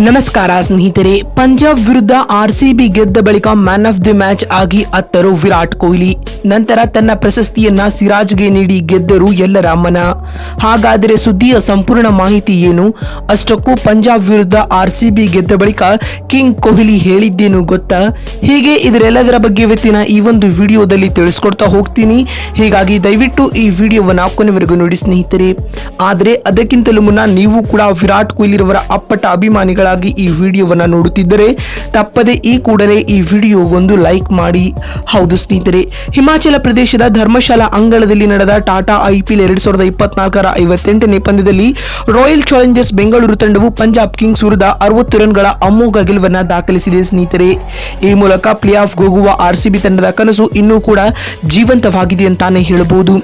ನಮಸ್ಕಾರ ಸ್ನೇಹಿತರೆ. ಪಂಜಾಬ್ ವಿರುದ್ಧ ಆರ್ಸಿಬಿ ಗೆದ್ದ ಬಳಿಕ ಮ್ಯಾನ್ ಆಫ್ ದಿ ಮ್ಯಾಚ್ ಆಗಿ ಅತ್ತರು ವಿರಾಟ್ ಕೊಹ್ಲಿ. ನಂತರ ತನ್ನ ಪ್ರಶಸ್ತಿಯನ್ನ ಸಿರಾಜ್ಗೆ ನೀಡಿ ಗೆದ್ದರು ಎಲ್ಲರ ಮನ. ಹಾಗಾದರೆ ಸುದ್ದಿಯ ಸಂಪೂರ್ಣ ಮಾಹಿತಿ ಏನು? ಅಷ್ಟಕ್ಕೂ ಪಂಜಾಬ್ ವಿರುದ್ಧ ಆರ್ಸಿಬಿ ಗೆದ್ದ ಬಳಿಕ ಕಿಂಗ್ ಕೊಹ್ಲಿ ಹೇಳಿದ್ದೇನು ಗೊತ್ತಾ? ಹೀಗೆ ಇದರೆಲ್ಲದರ ಬಗ್ಗೆ ಇವತ್ತಿನ ಈ ಒಂದು ವಿಡಿಯೋದಲ್ಲಿ ತಿಳಿಸ್ಕೊಡ್ತಾ ಹೋಗ್ತೀನಿ. ಹೀಗಾಗಿ ದಯವಿಟ್ಟು ಈ ವಿಡಿಯೋವನ್ನ ಕೊನೆವರೆಗೂ ನೋಡಿ ಸ್ನೇಹಿತರೆ. ಆದರೆ ಅದಕ್ಕಿಂತಲೂ ಮುನ್ನ ನೀವು ಕೂಡ ವಿರಾಟ್ ಕೊಹ್ಲಿರವರ ಅಪ್ಪಟ ಅಭಿಮಾನಿಗಳ ಈ ವಿಡಿಯೋವನ್ನ ನೋಡುತ್ತಿದ್ದರೆ ತಪ್ಪದೆ ಈ ಕೂಡಲೇ ಈ ವಿಡಿಯೋಗೊಂದು ಲೈಕ್ ಮಾಡಿ. ಹೌದು ಸ್ನೇಹಿತರೆ, ಹಿಮಾಚಲ ಪ್ರದೇಶದ ಧರ್ಮಶಾಲಾ ಅಂಗಳದಲ್ಲಿ ನಡೆದ ಟಾಟಾ IPL 2024ರ 58ನೇ ಪಂದ್ಯದಲ್ಲಿ ರಾಯಲ್ ಚಾಲೆಂಜರ್ಸ್ ಬೆಂಗಳೂರು ತಂಡವು ಪಂಜಾಬ್ ಕಿಂಗ್ಸ್ ವಿರುದ್ಧ 60 ರನ್ಗಳ ಅಮೋಘ ಗೆಲುವನ್ನು ದಾಖಲಿಸಿದೆ ಸ್ನೇಹಿತರೆ. ಈ ಮೂಲಕ ಪ್ಲೇ ಆಫ್ ಹೋಗುವ RCB ತಂಡದ ಕನಸು ಇನ್ನೂ ಕೂಡ ಜೀವಂತವಾಗಿದೆ ಅಂತಾನೆ ಹೇಳಬಹುದು.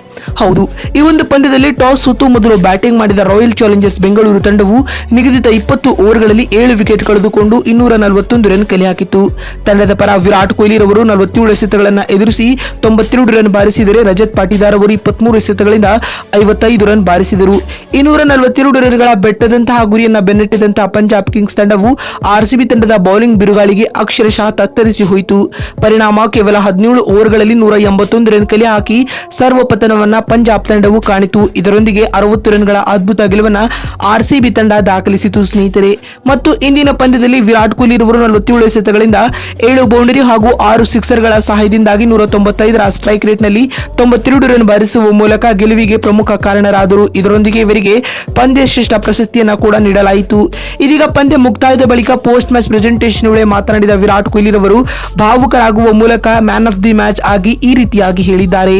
ಹೌದು, ಈ ಒಂದು ಪಂದ್ಯದಲ್ಲಿ ಟಾಸ್ ಸೋತು ಮೊದಲು ಬ್ಯಾಟಿಂಗ್ ಮಾಡಿದ ರಾಯಲ್ ಚಾಲೆಂಜರ್ಸ್ ಬೆಂಗಳೂರು ತಂಡವು ನಿಗದಿತ 20 ಓವರ್ಗಳಲ್ಲಿ 7 ವಿಕೆಟ್ ಕಳೆದುಕೊಂಡು 241 ರನ್ ಕಲೆ ಹಾಕಿತು. ತಂಡದ ಪರ ವಿರಾಟ್ ಕೊಹ್ಲಿ ರವರು 47 ಎಸೆತಗಳನ್ನು ಎದುರಿಸಿ 92 ರನ್ ಬಾರಿಸಿದರೆ ರಜತ್ ಪಾಟಿದಾರ್ ಅವರು 23 ಎಸೆತಗಳಿಂದ 55 ರನ್ ಬಾರಿಸಿದರು. 242 ರನ್ಗಳ ಬೆಟ್ಟದಂತಹ ಗುರಿಯನ್ನ ಬೆನ್ನಟ್ಟಿದಂತಹ ಪಂಜಾಬ್ ಕಿಂಗ್ಸ್ ತಂಡವು RCB ತಂಡದ ಬೌಲಿಂಗ್ ಬಿರುಗಾಳಿಗೆ ಅಕ್ಷರಶಃ ತತ್ತರಿಸಿ ಹೋಯಿತು. ಪರಿಣಾಮ ಕೇವಲ 17 ಓವರ್ಗಳಲ್ಲಿ 181 ರನ್ ಕಲೆ ಹಾಕಿ ಸರ್ವಪತನವನ್ನ ಪಂಜಾಬ್ ತಂಡವು ಕಾಣಿತು. ಇದರೊಂದಿಗೆ 60 ರನ್ಗಳ ಅದ್ಭುತ ಗೆಲುವನ್ನ RCB ತಂಡ ದಾಖಲಿಸಿತು ಸ್ನೇಹಿತರೆ. ಮತ್ತು ಇಂದಿನ ಪಂದ್ಯದಲ್ಲಿ ವಿರಾಟ್ ಕೊಹ್ಲಿ ರವರು 47 ಎಸೆತಗಳಿಂದ 7 ಬೌಂಡರಿ ಹಾಗೂ 6 ಸಿಕ್ಸರ್ಗಳ ಸಹಾಯದಿಂದಾಗಿ 195ರ ಸ್ಟ್ರೈಕ್ ರೇಟ್ ನಲ್ಲಿ 92 ರನ್ ಬಾರಿಸುವ ಮೂಲಕ ಗೆಲುವಿಗೆ ಪ್ರಮುಖ ಕಾರಣರಾದರು. ಇದರೊಂದಿಗೆ ಇವರಿಗೆ ಪಂದ್ಯ ಶ್ರೇಷ್ಠ ಪ್ರಶಸ್ತಿಯನ್ನ ಕೂಡ ನೀಡಲಾಯಿತು. ಇದೀಗ ಪಂದ್ಯ ಮುಕ್ತಾಯದ ಬಳಿಕ ಪೋಸ್ಟ್ ಮ್ಯಾಚ್ ಪ್ರೆಸೆಂಟೇಷನ್ ವೇಳೆ ಮಾತನಾಡಿದ ವಿರಾಟ್ ಕೊಹ್ಲಿ ರವರು ಭಾವುಕರಾಗುವ ಮೂಲಕ ಮ್ಯಾನ್ ಆಫ್ ದಿ ಮ್ಯಾಚ್ ಆಗಿ ಈ ರೀತಿಯಾಗಿ ಹೇಳಿದ್ದಾರೆ.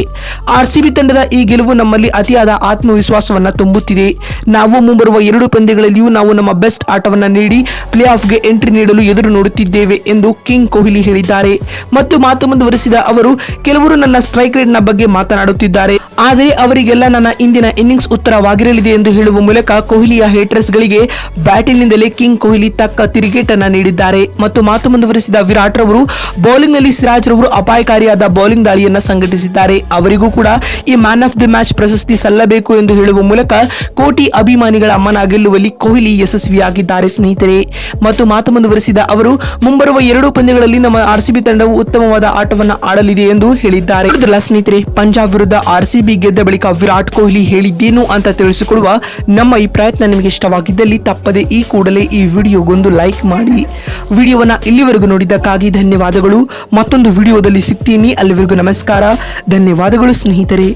RCB ತಂಡದ ಈ ಗೆಲುವು ನಮ್ಮಲ್ಲಿ ಅತಿಯಾದ ಆತ್ಮವಿಶ್ವಾಸವನ್ನ ತುಂಬುತ್ತಿದೆ. ನಾವು ಮುಂಬರುವ 2 ಪಂದ್ಯಗಳಲ್ಲಿಯೂ ನಾವು ನಮ್ಮ ಬೆಸ್ಟ್ ಆಟವನ್ನ ನೀಡಿ ಪ್ಲೇ ಆಫ್ಗೆ ಎಂಟ್ರಿ ನೀಡಲು ಎದುರು ನೋಡುತ್ತಿದ್ದೇವೆ ಎಂದು ಕಿಂಗ್ ಕೊಹ್ಲಿ ಹೇಳಿದ್ದಾರೆ. ಮತ್ತು ಮಾತು ಮುಂದುವರಿಸಿದ ಅವರು, ಕೆಲವರು ನನ್ನ ಸ್ಟ್ರೈಕ್ ರೇಟ್ ನ ಬಗ್ಗೆ ಮಾತನಾಡುತ್ತಿದ್ದಾರೆ, ಆದರೆ ಅವರಿಗೆಲ್ಲ ನನ್ನ ಇಂದಿನ ಇನ್ನಿಂಗ್ಸ್ ಉತ್ತರವಾಗಿರಲಿದೆ ಎಂದು ಹೇಳುವ ಮೂಲಕ ಕೊಹ್ಲಿಯ ಹೇಟರ್ಸ್ ಗಳಿಗೆ ಬ್ಯಾಟಿಂಗ್ನಿಂದಲೇ ಕಿಂಗ್ ಕೊಹ್ಲಿ ತಕ್ಕ ತಿರುಗೇಟನ್ನ ನೀಡಿದ್ದಾರೆ. ಮತ್ತು ಮಾತು ಮುಂದುವರಿಸಿದ ವಿರಾಟ್ ರವರು ಬೌಲಿಂಗ್ ನಲ್ಲಿ ಸಿರಾಜ್ ರವರು ಅಪಾಯಕಾರಿಯಾದ ಬೌಲಿಂಗ್ ದಾಳಿಯನ್ನ ಸಂಘಟಿಸಿದ್ದಾರೆ. ಅವರಿಗೂ ಕೂಡ ಈ ಮ್ಯಾನ್ ಆಫ್ ದಿ ಮ್ಯಾಚ್ ಪ್ರಶಸ್ತಿ ಸಲ್ಲಬೇಕು ಎಂದು ಹೇಳುವ ಮೂಲಕ ಕೋಟಿ ಅಭಿಮಾನಿಗಳ ಮನ ಗೆಲ್ಲುವಲ್ಲಿ ಕೊಹ್ಲಿ ಯಶಸ್ವಿಯಾಗಿದ್ದಾರೆ ಸ್ನೇಹಿತರೆ. ಮತ್ತು ಮಾತು ಮುಂದುವರಿಸಿದ ಅವರು, ಮುಂಬರುವ 2 ಪಂದ್ಯಗಳಲ್ಲಿ ನಮ್ಮ RCB ತಂಡವು ಉತ್ತಮವಾದ ಆಟವನ್ನು ಆಡಲಿದೆ ಎಂದು ಹೇಳಿದ್ದಾರೆ. ಸ್ನೇಹಿತರೆ, ಪಂಜಾಬ್ ವಿರುದ್ಧ RCB ಗೆದ್ದ ಬಳಿಕ ವಿರಾಟ್ ಕೊಹ್ಲಿ ಹೇಳಿದ್ದೇನು ಅಂತ ತಿಳಿಸಿಕೊಡುವ ನಮ್ಮ ಈ ಪ್ರಯತ್ನ ನಿಮಗೆ ಇಷ್ಟವಾಗಿದ್ದಲ್ಲಿ ತಪ್ಪದೆ ಈ ಕೂಡಲೇ ಈ ವಿಡಿಯೋಗೊಂದು ಲೈಕ್ ಮಾಡಿ. ವಿಡಿಯೋವನ್ನ ಇಲ್ಲಿವರೆಗೂ ನೋಡಿದ್ದಕ್ಕಾಗಿ ಧನ್ಯವಾದಗಳು. ಮತ್ತೊಂದು ವಿಡಿಯೋದಲ್ಲಿ ಸಿಗ್ತೀನಿ. ಅಲ್ಲಿವರೆಗೂ ನಮಸ್ಕಾರ, ಧನ್ಯವಾದಗಳು ಸ್ನೇಹಿತರೆ.